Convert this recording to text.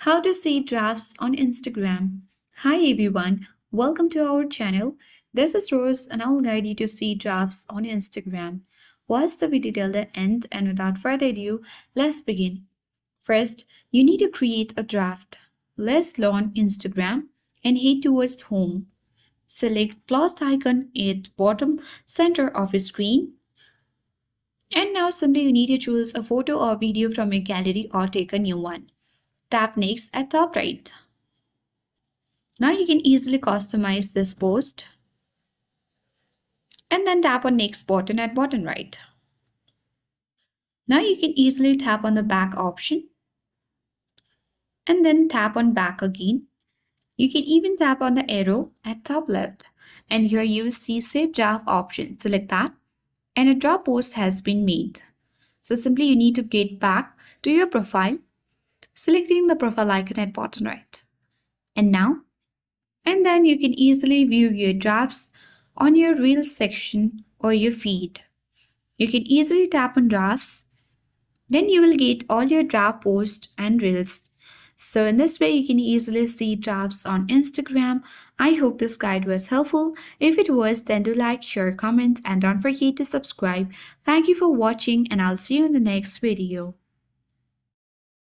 How to see drafts on Instagram. Hi everyone, welcome to our channel. This is Rose and I will guide you to see drafts on Instagram. Watch the video till the end and without further ado, let's begin. First, you need to create a draft. Let's launch Instagram and head towards home. Select plus icon at bottom center of your screen. And now simply you need to choose a photo or video from your gallery or take a new one. Tap next at top right. Now you can easily customize this post and then tap on next button at bottom right. Now you can easily tap on the back option and then tap on back again. You can even tap on the arrow at top left and here you will see save draft option. Select that and a draft post has been made. So simply you need to get back to your profile, selecting the profile icon at bottom right. And then you can easily view your drafts on your Reels section or your feed. You can easily tap on drafts, then you will get all your draft posts and Reels. So in this way you can easily see drafts on Instagram. I hope this guide was helpful. If it was, then do like, share, comment and don't forget to subscribe. Thank you for watching and I'll see you in the next video.